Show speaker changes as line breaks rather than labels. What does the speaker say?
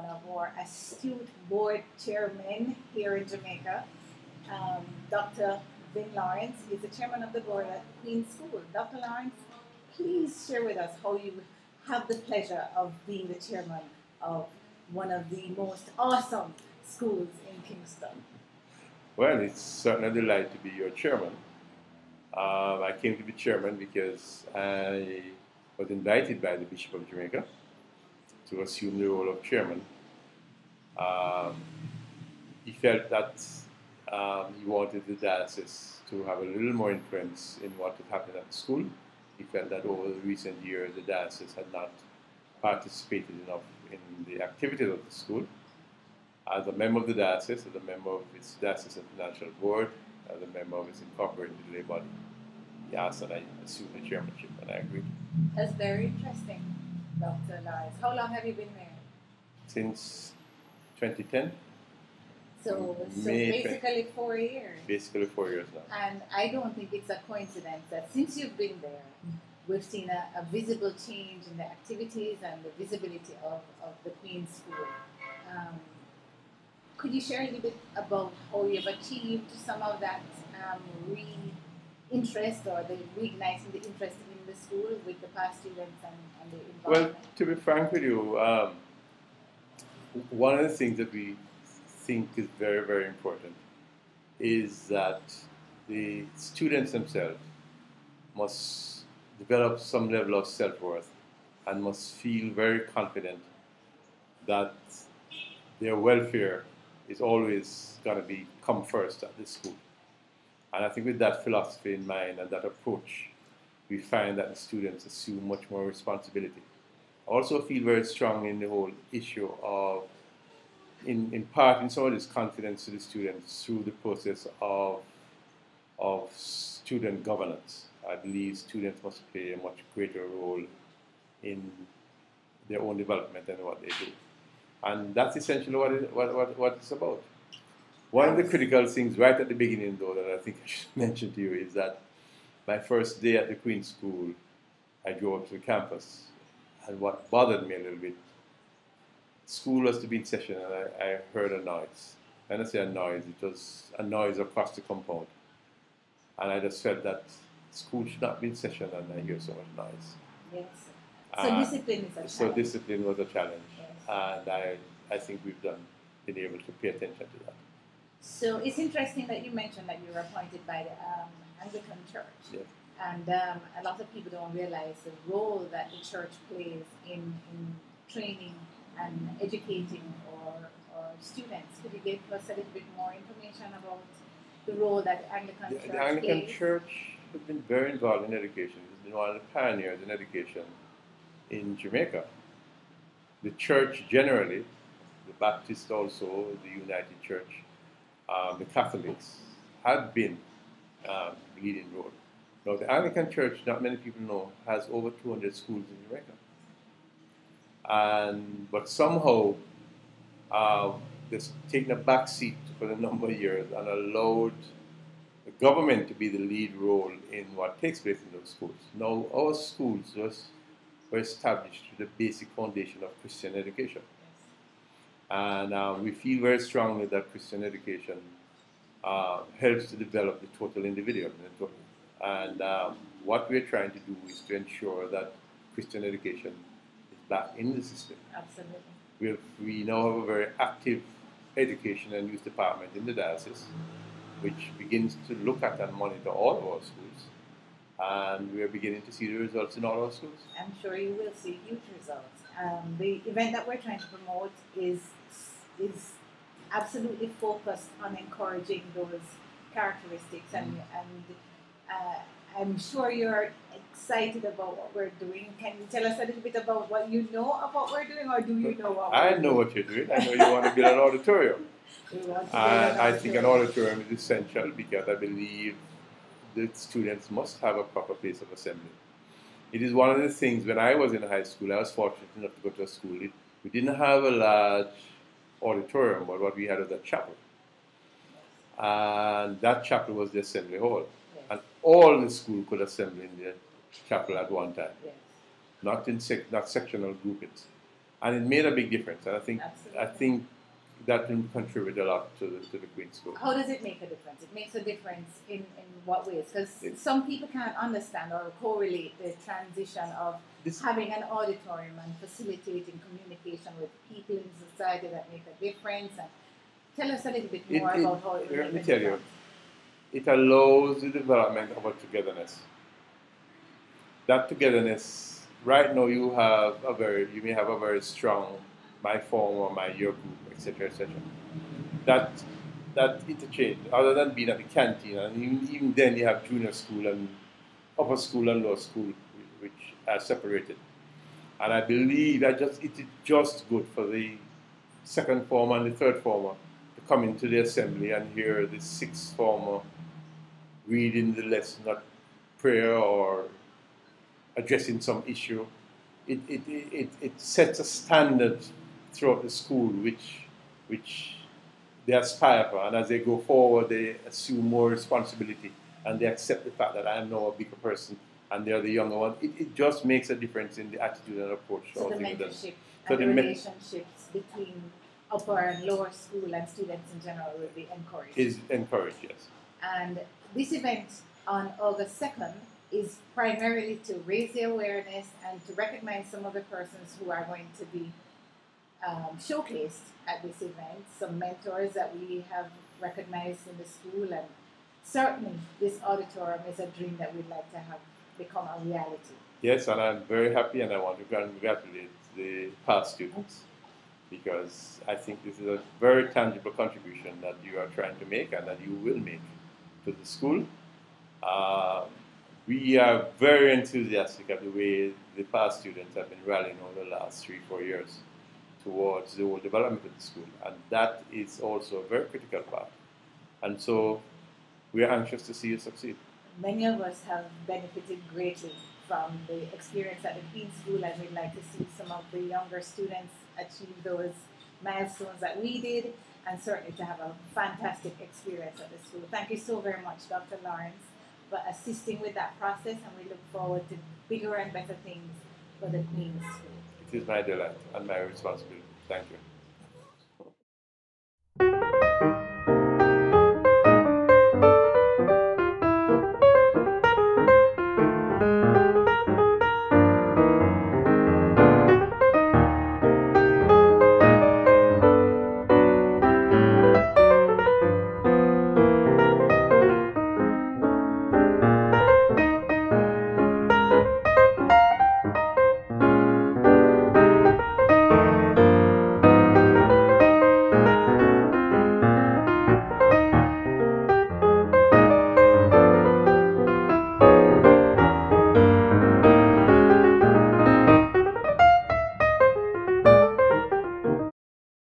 of our astute board chairmen here in Jamaica. Dr. Vin Lawrence is the chairman of the board at Queen's School. Dr. Lawrence, please share with us how you have the pleasure of being the chairman of one of the most awesome schools in Kingston.
Well, it's certainly a delight to be your chairman. I came to be chairman because I was invited by the Bishop of Jamaica to assume the role of chairman. He felt that he wanted the diocese to have a little more influence in what was happening at the school. He felt that over the recent years the diocese had not participated enough in the activities of the school. As a member of the diocese, as a member of its diocesan financial board, as a member of its incorporated lay body, he asked that I assume the chairmanship, and I agreed.
That's very interesting, Dr. Lawrence. How long have you been there?
Since 2010.
So basically 4 years.
Basically 4 years now.
And I don't think it's a coincidence that since you've been there, we've seen a visible change in the activities and the visibility of the Queen's School. Could you share a little bit about how you've achieved some of that interest or the reigniting the interest in the school with the past students and the involvement?
Well, to be frank with you, one of the things that we think is very, very important is that the students themselves must develop some level of self-worth and must feel very confident that their welfare is always going to come first at this school. And I think with that philosophy in mind and that approach, we find that the students assume much more responsibility. I also feel very strong in the whole issue of imparting some of this confidence to the students through the process of student governance. I believe students must play a much greater role in their own development than what they do. And that's essentially what it's about. One of the critical things right at the beginning, though, that I think I should mention to you is that my first day at the Queen's School, I drove up to the campus, and what bothered me a little bit, school was to be in session, and I heard a noise. When I say a noise, it was a noise across the compound. And I just felt that school should not be in session, and I hear so much noise.
Yes. So discipline is a challenge.
So discipline was a challenge.
Yes.
And I think we've been able to pay attention to that.
So it's interesting that you mentioned that you were appointed by the Anglican Church.
Yes.
And a lot of people don't realize the role that the church plays in training and educating our students. Could you give us a little bit more information about the role that the Anglican Church plays?
The Anglican Church has been very involved in education. It's been one of the pioneers in education in Jamaica. The church generally, the Baptists also, the United Church, the Catholics, have been leading role. Now, the Anglican Church, not many people know, has over 200 schools in Jamaica. But somehow, they've taken a back seat for a number of years and allowed the government to be the lead role in what takes place in those schools. Now, our schools were established with the basic foundation of Christian education. And we feel very strongly that Christian education helps to develop the total individual. And what we're trying to do is to ensure that Christian education is back in the system.
Absolutely.
We now have a very active education and youth department in the diocese, which begins to look at and monitor all of our schools. And we are beginning to see the results in all our schools.
I'm sure you will see huge results. The event that we're trying to promote is absolutely focused on encouraging those characteristics, and I'm sure you're excited about what we're doing. Can you tell us a little bit about what you know of what we're doing, or do you know what we're doing?
I know what you're doing. I know you want to build an auditorium. I think an auditorium is essential because I believe the students must have a proper place of assembly. It is one of the things, when I was in high school, I was fortunate enough to go to a school. We didn't have a large auditorium, but what we had was a chapel. And that chapel was the assembly hall. Yes. And all the school could assemble in the chapel at one time.
Yes.
Not sectional groupings. And it made a big difference. And
Absolutely.
I think that will contribute a lot to the Queen's School.
How does it make a difference? It makes a difference in what ways? Because some people can't understand or correlate the transition of having an auditorium and facilitating communication with people in society that make a difference. And tell us a little bit more about how it will
let me
make a
tell you,
difference.
it allows the development of a togetherness. That togetherness, right now you may have a very strong my form or my your group, etc., etc. That interchange, other than being at the canteen, and even then you have junior school and upper school and lower school, which are separated. And I believe it is just good for the second former and the third former to come into the assembly and hear the sixth former reading the lesson, not prayer or addressing some issue. It sets a standard throughout the school which they aspire for, and as they go forward, they assume more responsibility and they accept the fact that I am now a bigger person and they're the younger one. It just makes a difference in the attitude and approach.
So the mentorship and the relationships between upper and lower school and students in general will be encouraged.
Is encouraged, yes.
And this event on August 2nd is primarily to raise the awareness and to recognize some of the persons who are going to be showcased at this event, some mentors that we have recognized in the school, and certainly this auditorium is a dream that we'd like to have become a reality.
Yes, and I'm very happy, and I want to congratulate the past students because I think this is a very tangible contribution that you are trying to make and that you will make to the school. We are very enthusiastic at the way the past students have been rallying over the last 3-4 years towards the whole development of the school, and that is also a very critical part. And so we are anxious to see you succeed.
Many of us have benefited greatly from the experience at the Queen's School, and we'd like to see some of the younger students achieve those milestones that we did, and certainly to have a fantastic experience at the school. Thank you so very much, Dr. Lawrence, for assisting with that process, and we look forward to bigger and better things for the Queen's School.
It is my delight and my responsibility. Thank you.